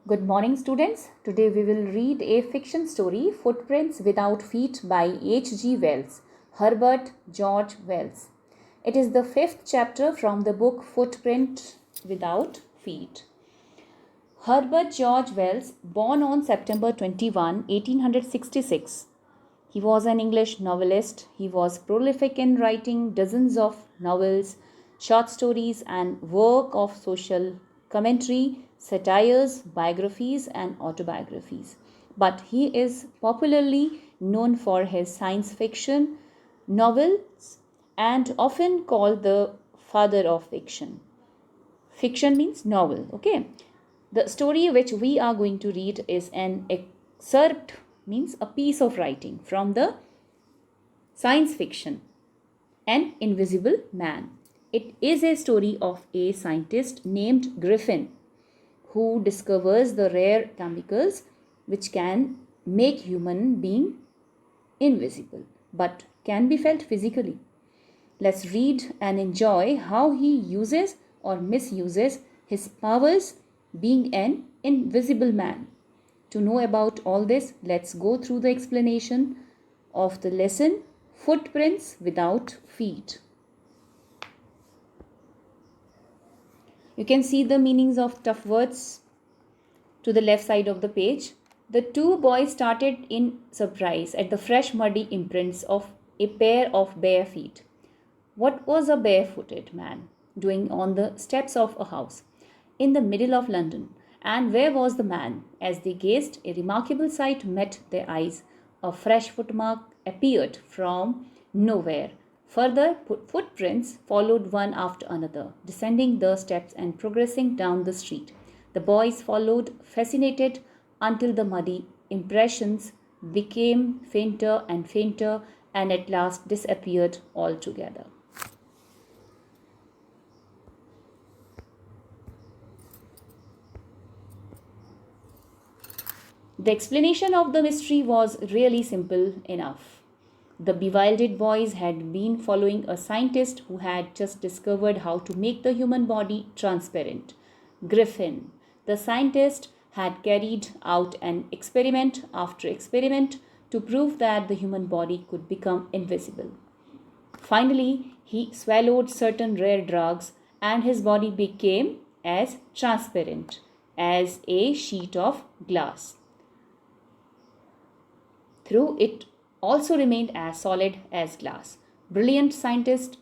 Good morning, students. Today we will read a fiction story, Footprints Without Feet by H.G. Wells, Herbert George Wells. It is the fifth chapter from the book Footprint Without Feet. Herbert George Wells, born on September 21, 1866. He was an English novelist. He was prolific in writing dozens of novels, short stories, and work of social commentary, satires, biographies, and autobiographies. But he is popularly known for his science fiction novels and often called the father of fiction. Fiction means novel, okay? The story which we are going to read is an excerpt, means a piece of writing from the science fiction, An Invisible Man. It is a story of a scientist named Griffin who discovers the rare chemicals which can make human being invisible but can be felt physically. Let's read and enjoy how he uses or misuses his powers being an invisible man. To know about all this, let's go through the explanation of the lesson Footprints Without Feet. You can see the meanings of tough words to the left side of the page. The two boys started in surprise at the fresh muddy imprints of a pair of bare feet. What was a barefooted man doing on the steps of a house in the middle of London? And where was the man? As they gazed, a remarkable sight met their eyes. A fresh footmark appeared from nowhere. Further footprints followed one after another, descending the steps and progressing down the street. The boys followed, fascinated, until the muddy impressions became fainter and fainter and at last disappeared altogether. The explanation of the mystery was really simple enough. The bewildered boys had been following a scientist who had just discovered how to make the human body transparent. Griffin, the scientist, had carried out an experiment after experiment to prove that the human body could become invisible. Finally, he swallowed certain rare drugs and his body became as transparent as a sheet of glass. Through it also remained as solid as glass. Brilliant scientist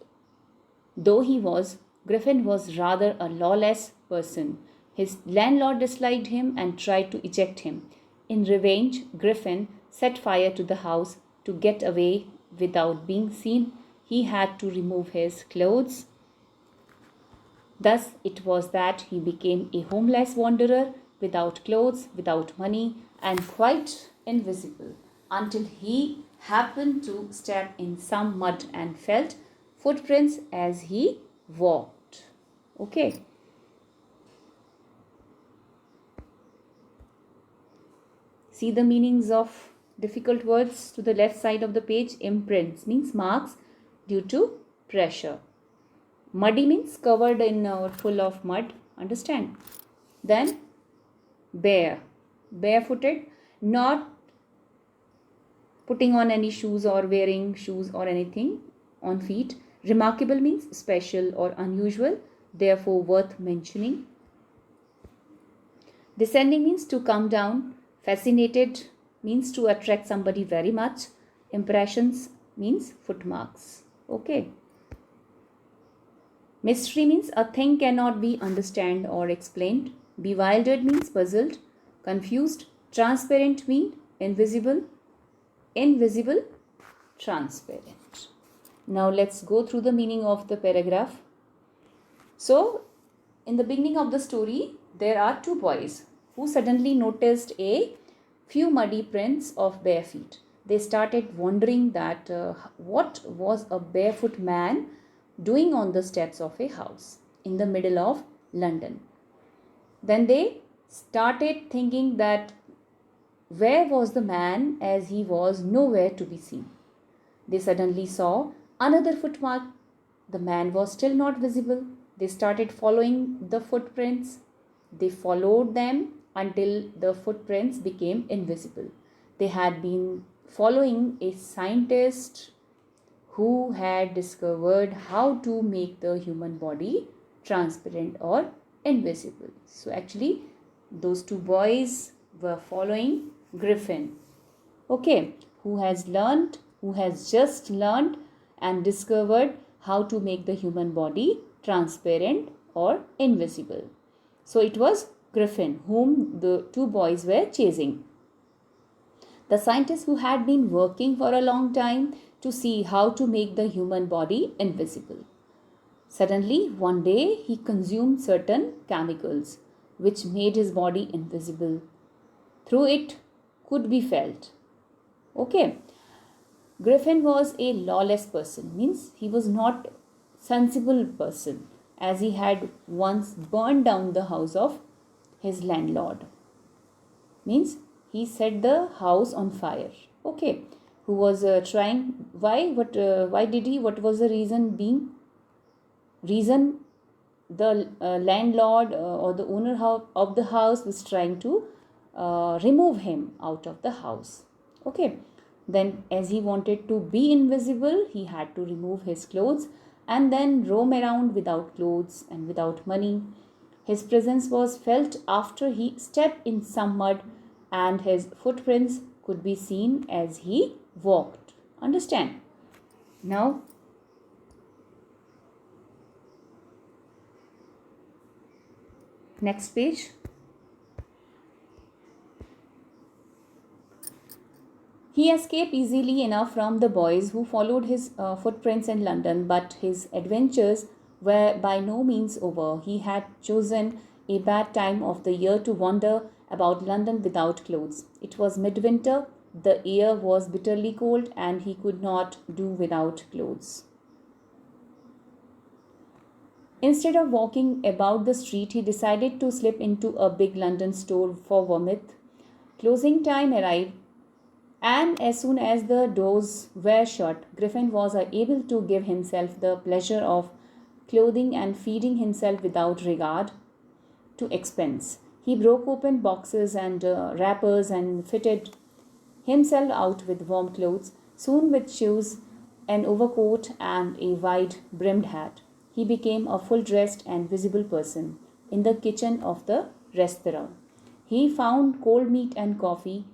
though he was, Griffin was rather a lawless person. His landlord disliked him and tried to eject him. In revenge, Griffin set fire to the house. To get away without being seen, he had to remove his clothes. Thus, it was that he became a homeless wanderer, without clothes, without money, and quite invisible, until he happened to step in some mud and felt footprints as he walked. Okay. See the meanings of difficult words to the left side of the page. Imprints means marks due to pressure. Muddy means covered in full of mud. Understand? Then barefooted, not putting on any shoes or wearing shoes or anything on feet. Remarkable means special or unusual, therefore worth mentioning. Descending means to come down. Fascinated means to attract somebody very much. Impressions means footmarks. Okay. Mystery means a thing cannot be understood or explained. Bewildered means puzzled. Confused. Transparent means invisible. Invisible, transparent. Now let's go through the meaning of the paragraph. So, in the beginning of the story, there are two boys who suddenly noticed a few muddy prints of bare feet. They started wondering that what was a barefoot man doing on the steps of a house in the middle of London. Then they started thinking that where was the man as he was nowhere to be seen. They suddenly saw another footmark. The man was still not visible. They started following the footprints. They followed them until the footprints became invisible. They had been following a scientist who had discovered how to make the human body transparent or invisible. So, actually, those two boys were following Griffin, okay, who has just learned and discovered how to make the human body transparent or invisible. So, it was Griffin whom the two boys were chasing. The scientist who had been working for a long time to see how to make the human body invisible. Suddenly, one day, he consumed certain chemicals which made his body invisible. Through it could be felt. Okay. Griffin was a lawless person, means he was not sensible person, as he had once burned down the house of his landlord. Means he set the house on fire. Okay. Who was trying, why did he, what was the reason being? Reason, the landlord or the owner of the house was trying to remove him out of the house. Okay. Then, as he wanted to be invisible, he had to remove his clothes and then roam around without clothes and without money. His presence was felt after he stepped in some mud, and his footprints could be seen as he walked. Understand? Now, next page. He escaped easily enough from the boys who followed his footprints in London, but his adventures were by no means over. He had chosen a bad time of the year to wander about London without clothes. It was midwinter, the air was bitterly cold, and he could not do without clothes. Instead of walking about the street, he decided to slip into a big London store for vomit. Closing time arrived, and as soon as the doors were shut, Griffin was able to give himself the pleasure of clothing and feeding himself without regard to expense. He broke open boxes and wrappers and fitted himself out with warm clothes, soon with shoes, an overcoat, and a wide brimmed hat. He became a full dressed and visible person in the kitchen of the restaurant. He found cold meat and coffee,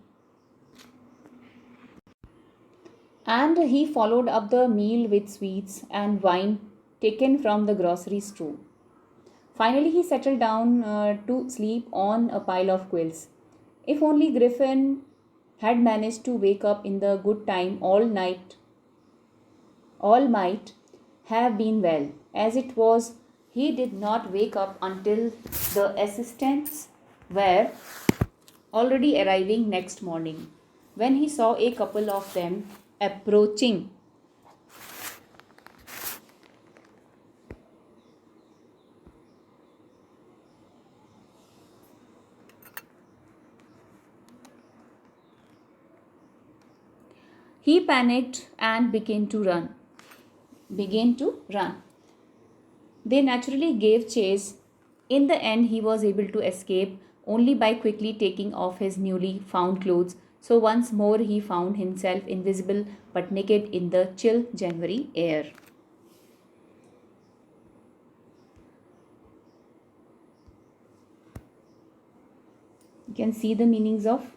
and he followed up the meal with sweets and wine taken from the grocery store. Finally, he settled down to sleep on a pile of quills. If only Griffin had managed to wake up in the good time, all might have been well. As it was, he did not wake up until the assistants were already arriving next morning, when he saw a couple of them approaching. He panicked and began to run. They naturally gave chase. In the end, he was able to escape only by quickly taking off his newly found clothes. So once more he found himself invisible but naked in the chill January air. You can see the meanings of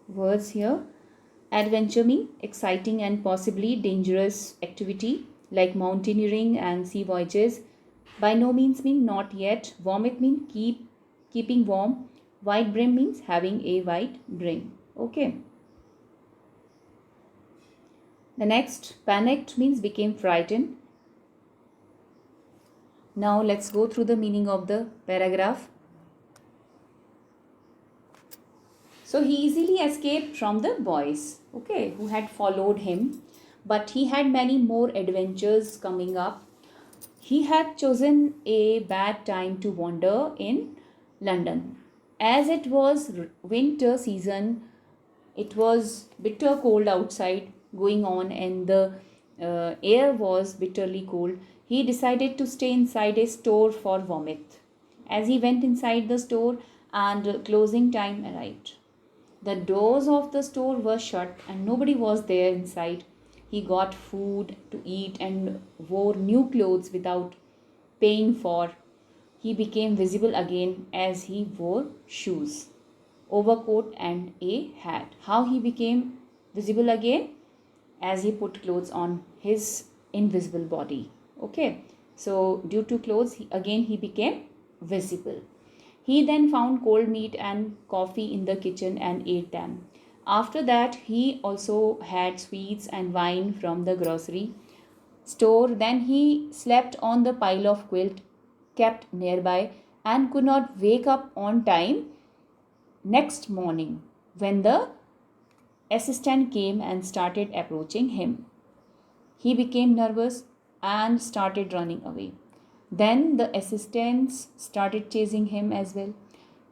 words here. Adventure means exciting and possibly dangerous activity like mountaineering and sea voyages. By no means mean not yet. Vomit means keeping warm. Wide brim means having a wide brim. Okay. The next, panicked means became frightened. Now let's go through the meaning of the paragraph. So he easily escaped from the boys, okay, who had followed him, but he had many more adventures coming up. He had chosen a bad time to wander in London. As it was winter season, it was bitter cold outside going on, and the air was bitterly cold. He decided to stay inside a store for vomit. as he went inside the store and closing time arrived. The doors of the store were shut and nobody was there inside. He got food to eat and wore new clothes without paying for. He became visible again as he wore shoes, overcoat, and a hat. How he became visible again? As he put clothes on his invisible body. Okay, so due to clothes, again he became visible. He then found cold meat and coffee in the kitchen and ate them. After that, he also had sweets and wine from the grocery store. Then he slept on the pile of quilt kept nearby and could not wake up on time next morning when the assistant came and started approaching him. He became nervous and started running away. Then the assistants started chasing him as well.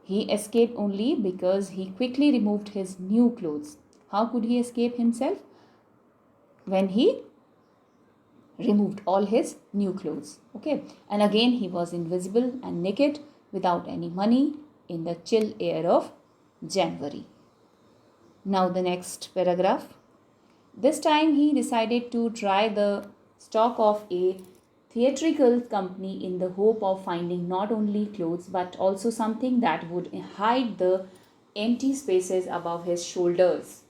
He escaped only because he quickly removed his new clothes. How could he escape himself? When he removed all his new clothes. Okay, and again he was invisible and naked without any money in the chill air of January. Now, the next paragraph. This time he decided to try the stock of a theatrical company in the hope of finding not only clothes but also something that would hide the empty spaces above his shoulders.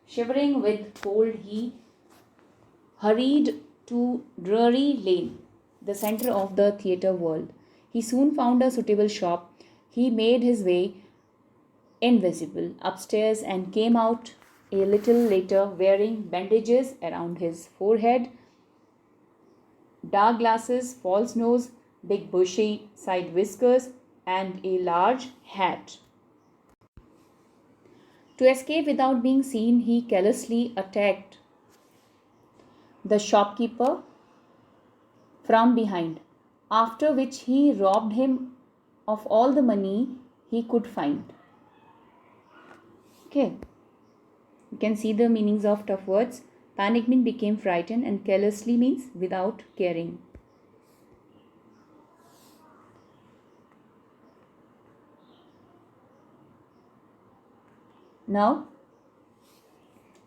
Shivering with cold, he hurried to Drury Lane, the center of the theatre world. He soon found a suitable shop. He made his way invisible upstairs and came out a little later wearing bandages around his forehead, dark glasses, false nose, big bushy side whiskers, and a large hat. To escape without being seen, he callously attacked the shopkeeper from behind, after which he robbed him of all the money he could find. Okay, you can see the meanings of tough words. Panic means became frightened, and carelessly means without caring. Now,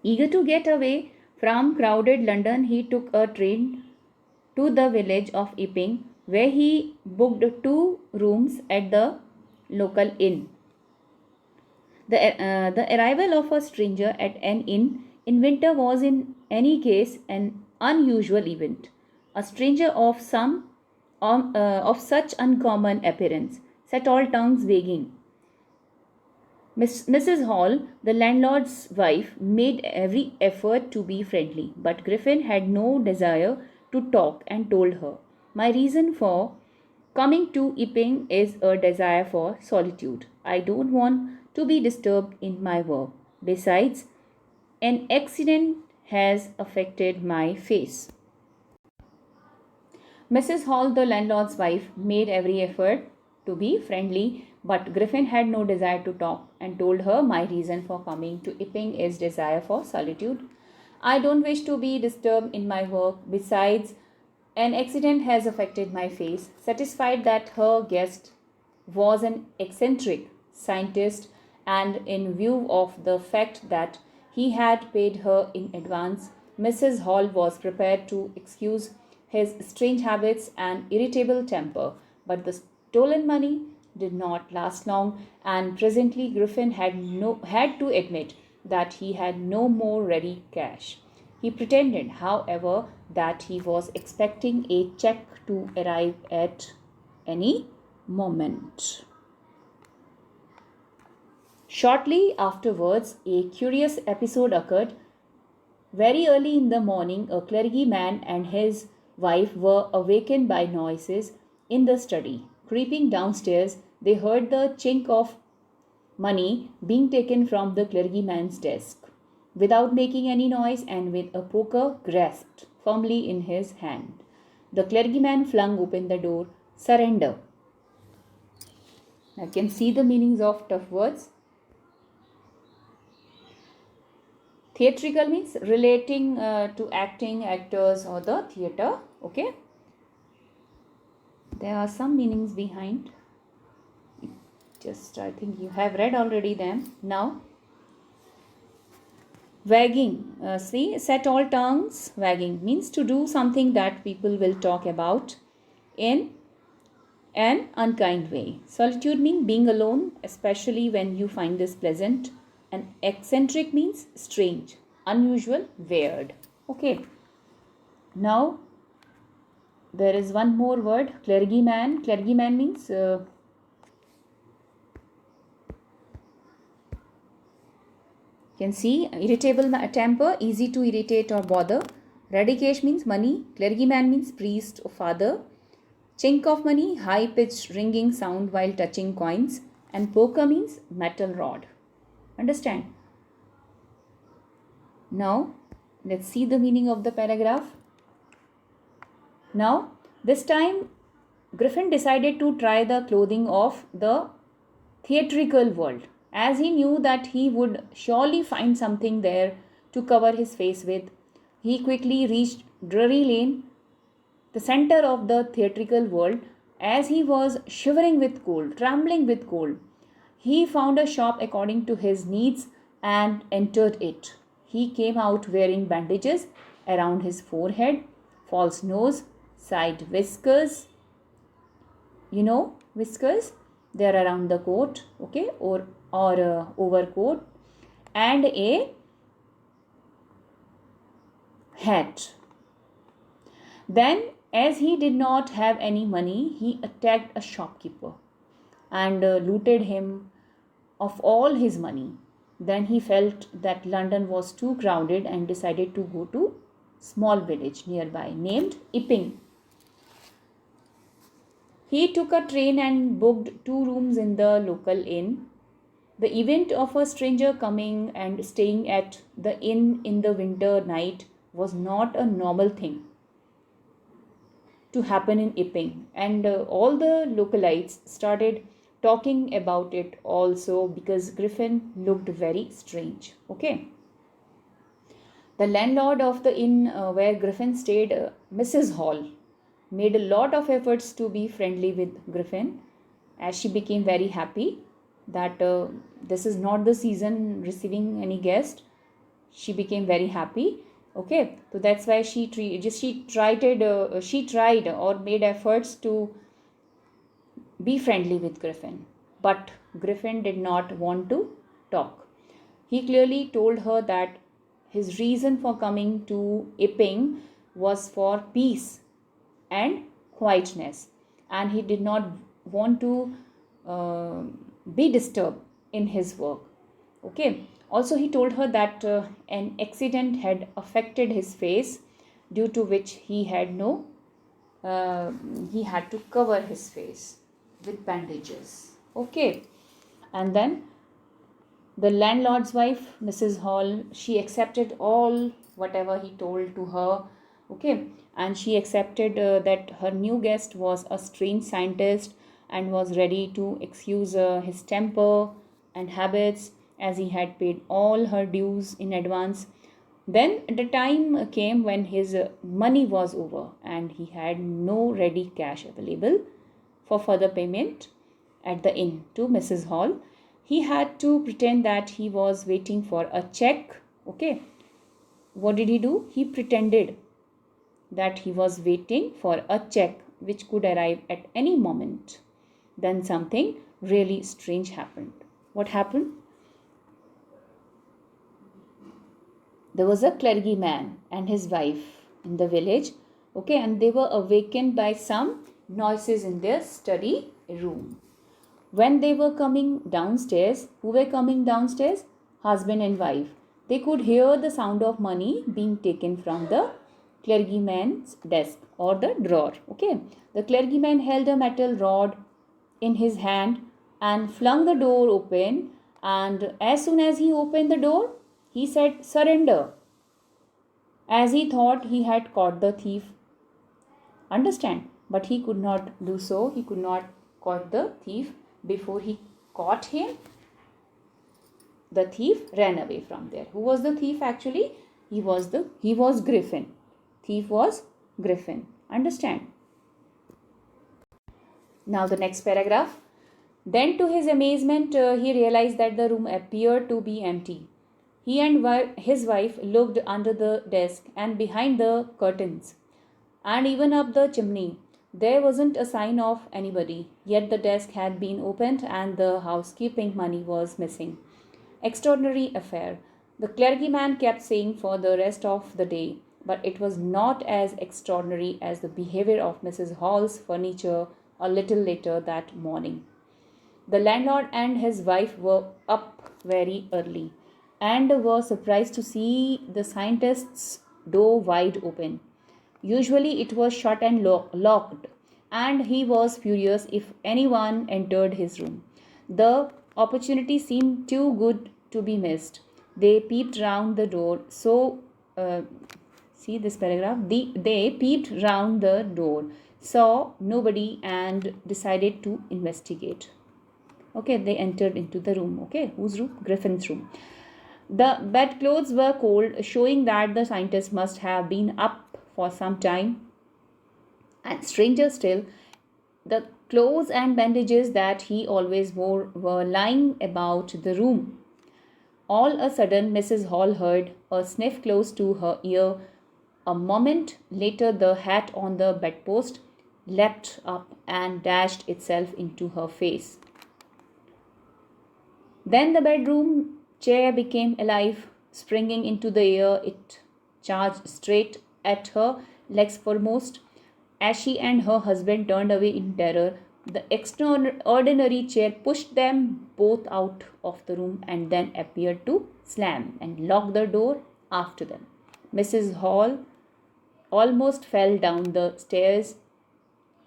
eager to get away from crowded London, he took a train to the village of Epping, where he booked 2 rooms at the local inn. The arrival of a stranger at an inn in winter was in any case an unusual event. A stranger of such uncommon appearance set all tongues wagging. Mrs. Hall, the landlord's wife, made every effort to be friendly, but Griffin had no desire to talk and told her, "My reason for coming to Epping is a desire for solitude. I don't want to be disturbed in my work. Besides, an accident has affected my face." Mrs. Hall, the landlord's wife, made every effort to be friendly, but Griffin had no desire to talk and told her, "My reason for coming to Epping is desire for solitude. I don't wish to be disturbed in my work. Besides, an accident has affected my face." Satisfied that her guest was an eccentric scientist, and in view of the fact that he had paid her in advance, Mrs. Hall was prepared to excuse his strange habits and irritable temper. But the stolen money did not last long, and presently Griffin had to admit that he had no more ready cash. He pretended, however, that he was expecting a check to arrive at any moment. Shortly afterwards, a curious episode occurred. Very early in the morning, a clergyman and his wife were awakened by noises in the study. Creeping downstairs, they heard the chink of money being taken from the clergyman's desk. Without making any noise and with a poker grasped firmly in his hand, the clergyman flung open the door. "Surrender." Now, you can see the meanings of tough words. Theatrical means relating to acting, actors, or the theatre. Okay. There are some meanings behind. Just I think you have read already them. Now, wagging. See, set all tongues. Wagging means to do something that people will talk about in an unkind way. Solitude means being alone, especially when you find this pleasant. And eccentric means strange, unusual, weird. Okay. Now, there is one more word, clergyman. Clergyman means you can see irritable temper, easy to irritate or bother. Radikesh means money. Clergyman means priest or father. Chink of money, high pitched ringing sound while touching coins. And poker means metal rod. Understand? Now, let's see the meaning of the paragraph. Now, this time Griffin decided to try the clothing of the theatrical world, as he knew that he would surely find something there to cover his face with. He quickly reached Drury Lane, the center of the theatrical world. As he was shivering with cold, trembling with cold, he found a shop according to his needs and entered it. He came out wearing bandages around his forehead, false nose, side whiskers. You know whiskers? They are around the coat, okay, or overcoat, and a hat. Then, as he did not have any money, he attacked a shopkeeper and looted him of all his money. Then he felt that London was too crowded and decided to go to small village nearby named Epping. He took a train and booked 2 rooms in the local inn. The event of a stranger coming and staying at the inn in the winter night was not a normal thing to happen in Epping, and all the localites started talking about it also because Griffin looked very strange. Okay. The landlord of the inn where Griffin stayed, Mrs. Hall, made a lot of efforts to be friendly with Griffin, as she became very happy that this is not the season receiving any guest. She became very happy. Okay, so that's why she tried or made efforts to be friendly with Griffin. But Griffin did not want to talk. He clearly told her that his reason for coming to Epping was for peace and quietness, and he did not want to be disturbed in his work. Okay. Also, he told her that an accident had affected his face, due to which he had to cover his face with bandages. Okay. And then the landlord's wife, Mrs. Hall, she accepted all whatever he told to her. Okay. And she accepted that her new guest was a strange scientist and was ready to excuse his temper and habits, as he had paid all her dues in advance. Then the time came when his money was over and he had no ready cash available for further payment at the inn to Mrs. Hall. He had to pretend that he was waiting for a check. Okay. What did he do? He pretended that he was waiting for a check which could arrive at any moment. Then something really strange happened. What happened? There was a clergyman and his wife in the village, okay, and they were awakened by some noises in their study room. When they were coming downstairs, who were coming downstairs? Husband and wife. They could hear the sound of money being taken from the clergyman's desk or the drawer, okay. The clergyman held a metal rod in his hand and flung the door open, and as soon as he opened the door, he said, "Surrender," as he thought he had caught the thief. Understand? But he could not do so. He could not caught the thief. Before he caught him, the thief ran away from there. Who was the thief actually? He was Griffin. Thief was Griffin. Understand? Now the next paragraph. Then, to his amazement, he realized that the room appeared to be empty. He and his wife looked under the desk and behind the curtains, and even up the chimney. There wasn't a sign of anybody, yet the desk had been opened and the housekeeping money was missing. Extraordinary affair, the clergyman kept saying for the rest of the day, but it was not as extraordinary as the behavior of Mrs. Hall's furniture a little later that morning. The landlord and his wife were up very early and were surprised to see the scientist's door wide open. Usually it was shut and locked, and he was furious if anyone entered his room. The opportunity seemed too good to be missed. They peeped round the door. Uh, See this paragraph. They peeped round the door, saw nobody, and decided to investigate. Okay, they entered into the room. Okay, whose room? Griffin's room. The bedclothes were cold, showing that the scientist must have been up for some time. And stranger still, the clothes and bandages that he always wore were lying about the room. All a sudden, Mrs. Hall heard a sniff close to her ear. A moment later, the hat on the bedpost leapt up and dashed itself into her face. Then the bedroom chair became alive. Springing into the air, it charged straight at her, legs foremost. As she and her husband turned away in terror, the extraordinary chair pushed them both out of the room and then appeared to slam and lock the door after them. Mrs. Hall almost fell down the stairs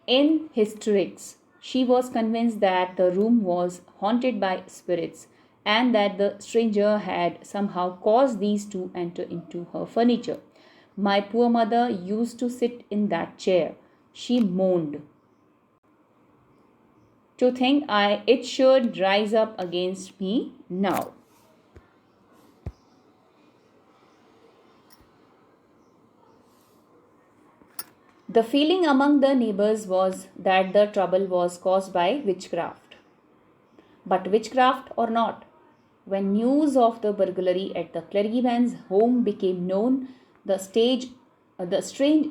in hysterics. She was convinced that the room was haunted by spirits and that the stranger had somehow caused these to enter into her furniture. My poor mother used to sit in that chair, she moaned. To think it should rise up against me now. The feeling among the neighbors was that the trouble was caused by witchcraft. But witchcraft or not, when news of the burglary at the clergyman's home became known, the strange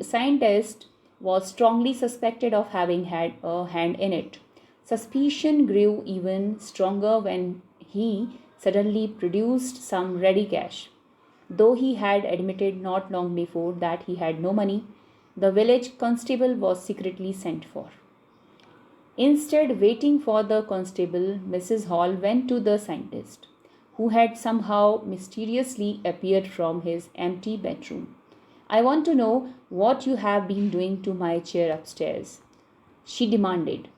scientist was strongly suspected of having had a hand in it. Suspicion grew even stronger when he suddenly produced some ready cash. Though he had admitted not long before that he had no money, the village constable was secretly sent for. Instead, waiting for the constable, Mrs. Hall went to the scientist, who had somehow mysteriously appeared from his empty bedroom. I want to know what you have been doing to my chair upstairs, she demanded.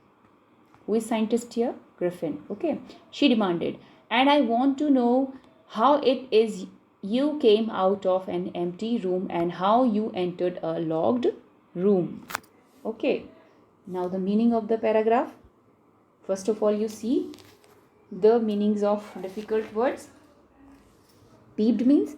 Who is scientist here? Griffin. Okay. She demanded. And I want to know how it is you came out of an empty room and how you entered a locked room. Okay. Now the meaning of the paragraph. First of all, you see the meanings of difficult words. Peeped means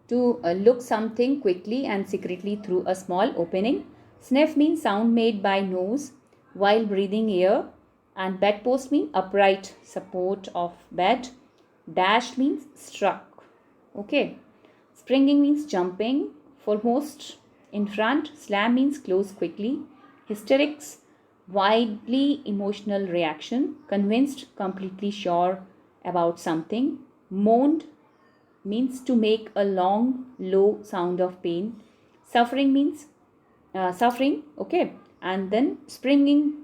to look something quickly and secretly through a small opening. Sniff means sound made by nose while breathing air. And bedpost means upright support of bed. Dashed means struck. Okay. Springing means jumping. Foremost in front. Slam means close quickly. Hysterics, widely emotional reaction. Convinced, completely sure about something. Moaned means to make a long, low sound of pain. Suffering means suffering. Okay. And then springing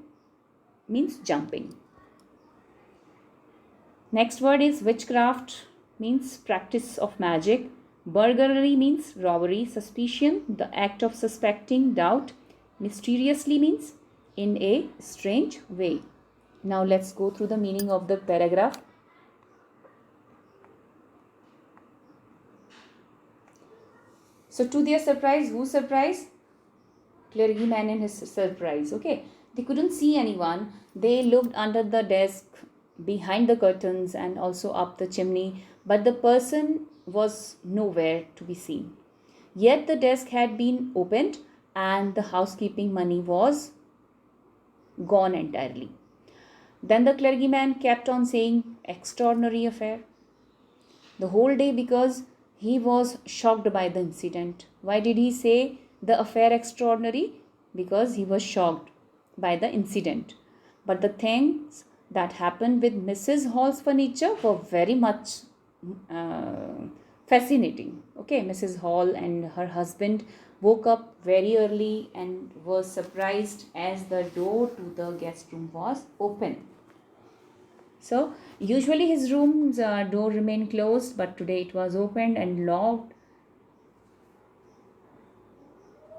means jumping. Next word is witchcraft, means practice of magic. Burglary means robbery. Suspicion, the act of suspecting, doubt. Mysteriously means in a strange way. Now let's go through the meaning of the paragraph. So to their surprise, whose surprise? Clergyman and his surprise. Okay. They couldn't see anyone. They looked under the desk, behind the curtains, and also up the chimney, but the person was nowhere to be seen. Yet the desk had been opened and the housekeeping money was gone entirely. Then the clergyman kept on saying, extraordinary affair, the whole day because he was shocked by the incident. Why did he say the affair extraordinary? Because he was shocked by the incident. But the things that happened with Mrs. Hall's furniture were very much uh, fascinating. Okay, Mrs. Hall and her husband woke up very early and was surprised as the door to the guest room was open. So, usually his room's door remained closed, but today it was opened and locked.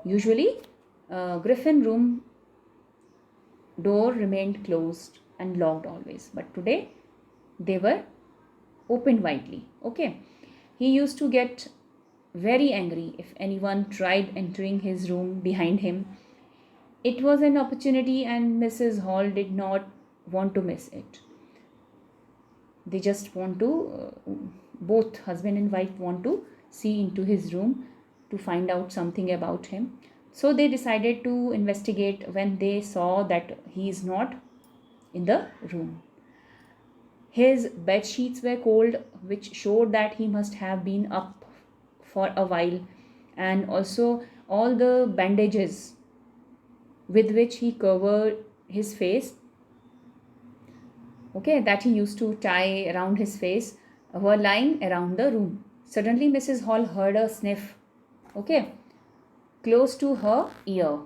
Usually, Griffin room door remained closed and locked always, but today they were opened widely. Okay, he used to get very angry if anyone tried entering his room behind him. It was an opportunity, and Mrs. Hall did not want to miss it. They just want to both husband and wife want to see into his room to find out something about him. So they decided to investigate when they saw that he is not in the room. His bed sheets were cold, which showed that he must have been up for a while, and also all the bandages with which he covered his face, okay, that he used to tie around his face, were lying around the room. Suddenly, Mrs. Hall heard a sniff, okay, close to her ear.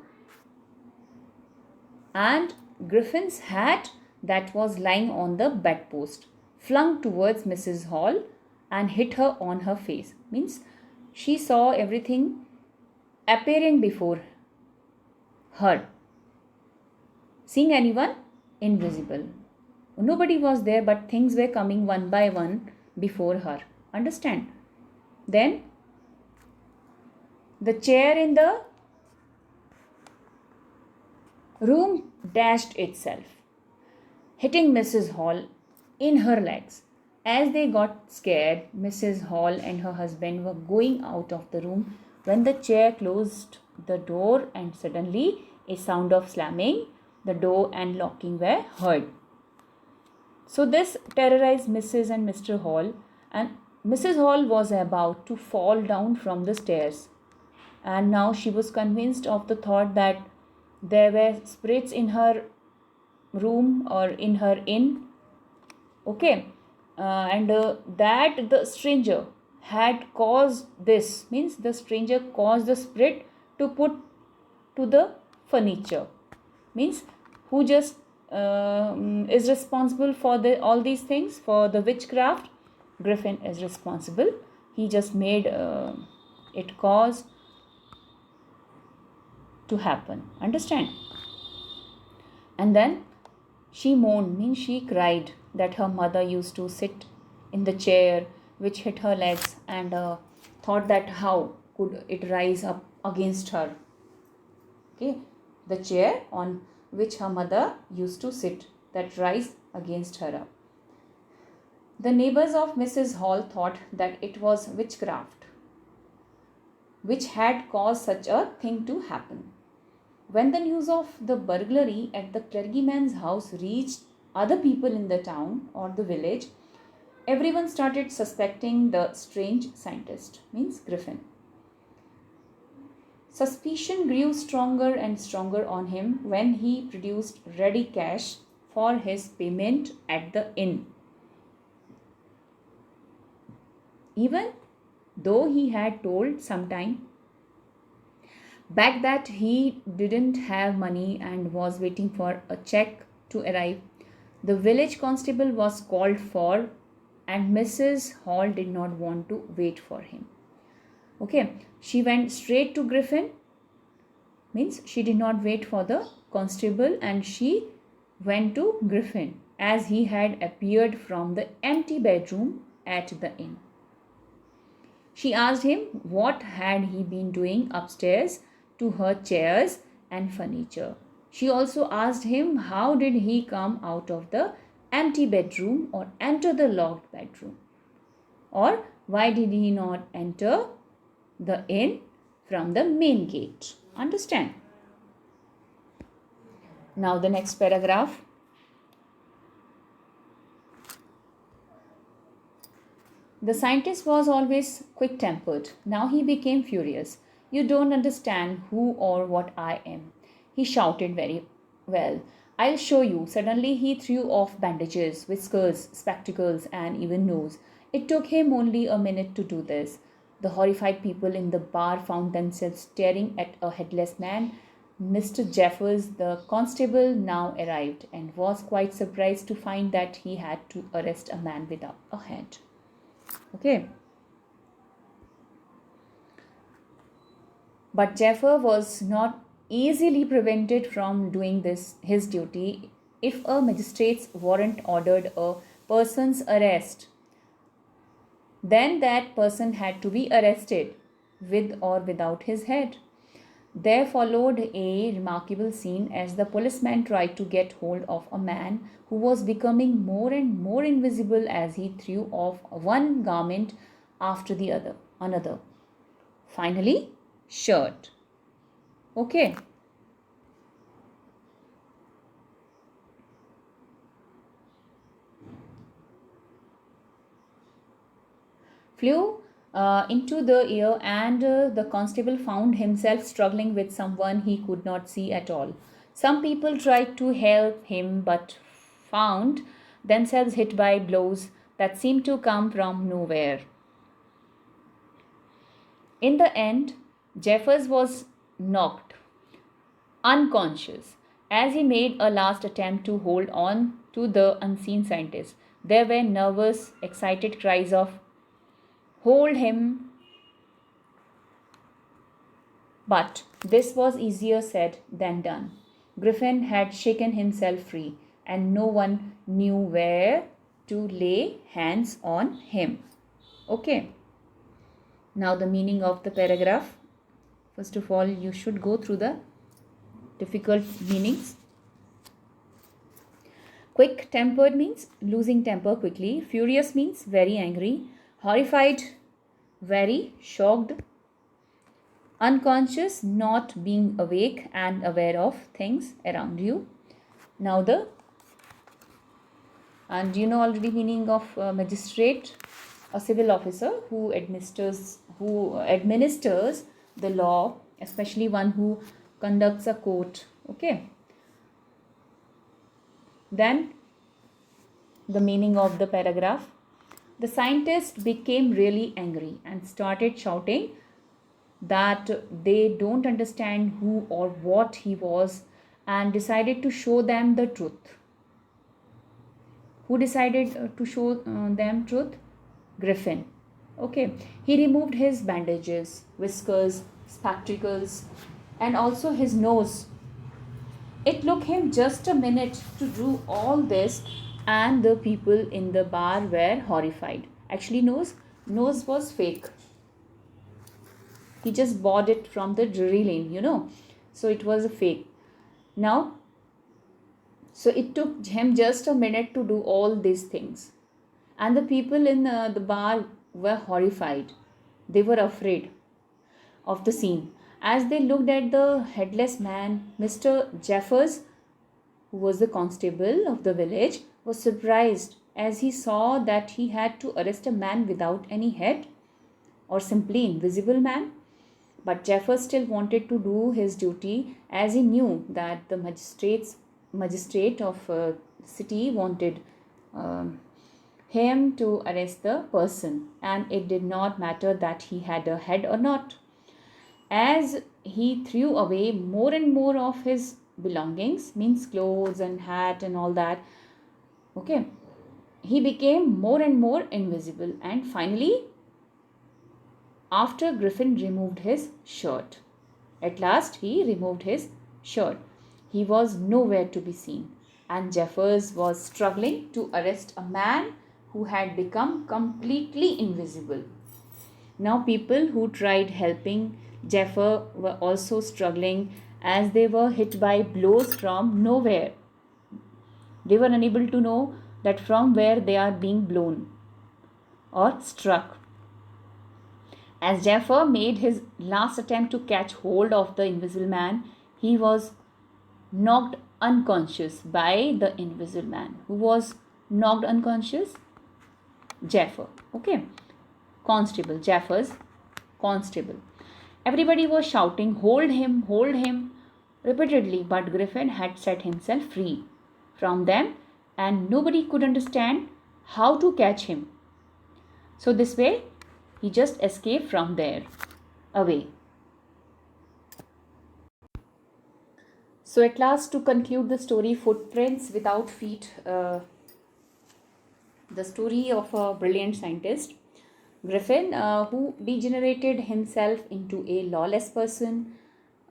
And Griffin's hat that was lying on the bedpost flung towards Mrs. Hall and hit her on her face. Means she saw everything appearing before her. Seeing anyone? Invisible. Nobody was there, but things were coming one by one before her. Understand? Then the chair in the room dashed itself, hitting Mrs. Hall in her legs. As they got scared, Mrs. Hall and her husband were going out of the room when the chair closed the door, and suddenly a sound of slamming the door and locking were heard. So this terrorized Mrs. and Mr. Hall, and Mrs. Hall was about to fall down from the stairs. And now she was convinced of the thought that there were spirits in her room or in her inn. Okay, and that the stranger had caused this, means the stranger caused the spirit to put to the furniture, means who just is responsible for all these things, for the witchcraft. Griffin is responsible. He just made it cause to happen. Understand? And then she moaned, means she cried that her mother used to sit in the chair which hit her legs, and thought that how could it rise up against her. Okay, the chair on which her mother used to sit, that rise against her up. The neighbors of Mrs. Hall thought that it was witchcraft which had caused such a thing to happen. When the news of the burglary at the clergyman's house reached other people in the town or the village, everyone started suspecting the strange scientist, means Griffin. Suspicion grew stronger and stronger on him when he produced ready cash for his payment at the inn. Even though he had told sometime back that he didn't have money and was waiting for a check to arrive, the village constable was called for, and Mrs. Hall did not want to wait for him. Okay, she went straight to Griffin, means she did not wait for the constable, and she went to Griffin as he had appeared from the empty bedroom at the inn. She asked him what had he been doing upstairs to her chairs and furniture. She also asked him how did he come out of the empty bedroom or enter the locked bedroom, or why did he not enter the inn from the main gate. Understand? Now the next paragraph. The scientist was always quick tempered. Now he became furious. You don't understand who or what I am. He shouted very well. I'll show you. Suddenly he threw off bandages, whiskers, spectacles, and even nose. It took him only a minute to do this. The horrified people in the bar found themselves staring at a headless man. Mr. Jeffers, the constable, now arrived and was quite surprised to find that he had to arrest a man without a head. Okay. But Jaffer was not easily prevented from doing this his duty. If a magistrate's warrant ordered a person's arrest, then that person had to be arrested with or without his head. There followed a remarkable scene as the policeman tried to get hold of a man who was becoming more and more invisible as he threw off one garment after the another. Finally, shirt. Okay. Flew into the air, and the constable found himself struggling with someone he could not see at all. Some people tried to help him but found themselves hit by blows that seemed to come from nowhere. In the end, Jeffers was knocked unconscious as he made a last attempt to hold on to the unseen scientist. There were nervous, excited cries of hold him. But this was easier said than done. Griffin had shaken himself free, and no one knew where to lay hands on him. Okay. Now the meaning of the paragraph. First of all, you should go through the difficult meanings. Quick tempered means losing temper quickly. Furious means very angry. Horrified, very shocked. Unconscious, not being awake and aware of things around you. Now and you know already meaning of magistrate, a civil officer who administers the law, especially one who conducts a court. Okay. Then the meaning of the paragraph. The scientist became really angry and started shouting that they don't understand who or what he was and decided to show them the truth. Who decided to show them truth? Griffin. Okay. He removed his bandages, whiskers, spectacles, and also his nose. It took him just a minute to do all this, and the people in the bar were horrified. Actually, nose was fake. He just bought it from the Drury Lane, so it was a fake. Now, so it took him just a minute to do all these things, and the people in the bar were horrified. They were afraid of the scene. As they looked at the headless man, Mr. Jeffers, who was the constable of the village, was surprised as he saw that he had to arrest a man without any head, or simply invisible man. But Jeffers still wanted to do his duty, as he knew that the magistrate of city wanted him to arrest the person, and it did not matter that he had a head or not. As he threw away more and more of his belongings, means clothes and hat and all that, okay, he became more and more invisible, and finally, after Griffin removed his shirt, at last he removed his shirt, he was nowhere to be seen, and Jeffers was struggling to arrest a man who had become completely invisible. Now people who tried helping Jaffer were also struggling as they were hit by blows from nowhere. They were unable to know that from where they are being blown or struck. As Jaffer made his last attempt to catch hold of the invisible man, he was knocked unconscious by the invisible man. Who was knocked unconscious? Jaffer. Okay. constable, Jaffers constable. Everybody was shouting, hold him, repeatedly, but Griffin had set himself free from them and nobody could understand how to catch him. So this way, he just escaped from there, away. So at last, to conclude the story, Footprints Without Feet, the story of a brilliant scientist, Griffin, who degenerated himself into a lawless person.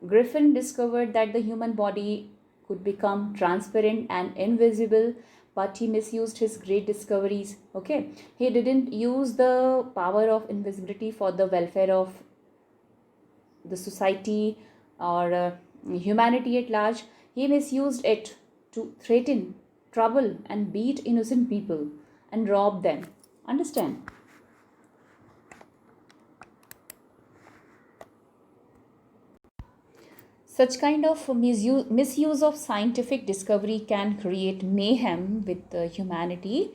Griffin discovered that the human body could become transparent and invisible, but he misused his great discoveries. Okay, he didn't use the power of invisibility for the welfare of the society or humanity at large. He misused it to threaten, trouble, and beat innocent people and rob them. Understand? Such kind of misuse of scientific discovery can create mayhem with humanity.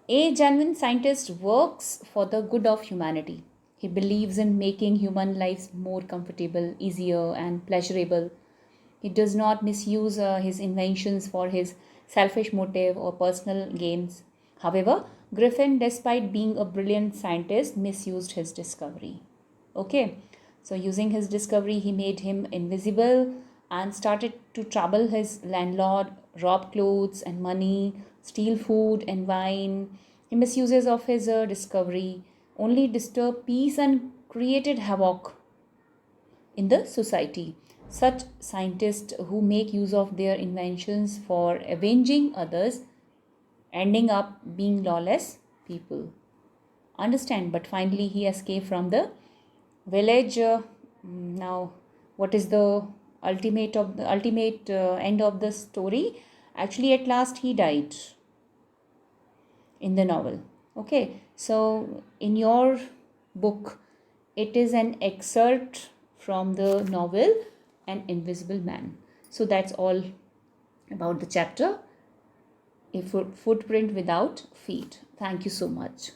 A genuine scientist works for the good of humanity. He believes in making human lives more comfortable, easier, and pleasurable. He does not misuse his inventions for his selfish motive or personal gains. However, Griffin, despite being a brilliant scientist, misused his discovery. Okay, so using his discovery, he made him invisible and started to trouble his landlord, rob clothes and money, steal food and wine. He misuses of his discovery, only disturbed peace and created havoc in the society. Such scientists who make use of their inventions for avenging others ending up being lawless people. Understand? But finally, he escaped from the village. Now, what is the ultimate end of the story? Actually, at last, he died in the novel. Okay, so in your book, it is an excerpt from the novel An Invisible Man. So that's all about the chapter A Footprint Without Feet. Thank you so much.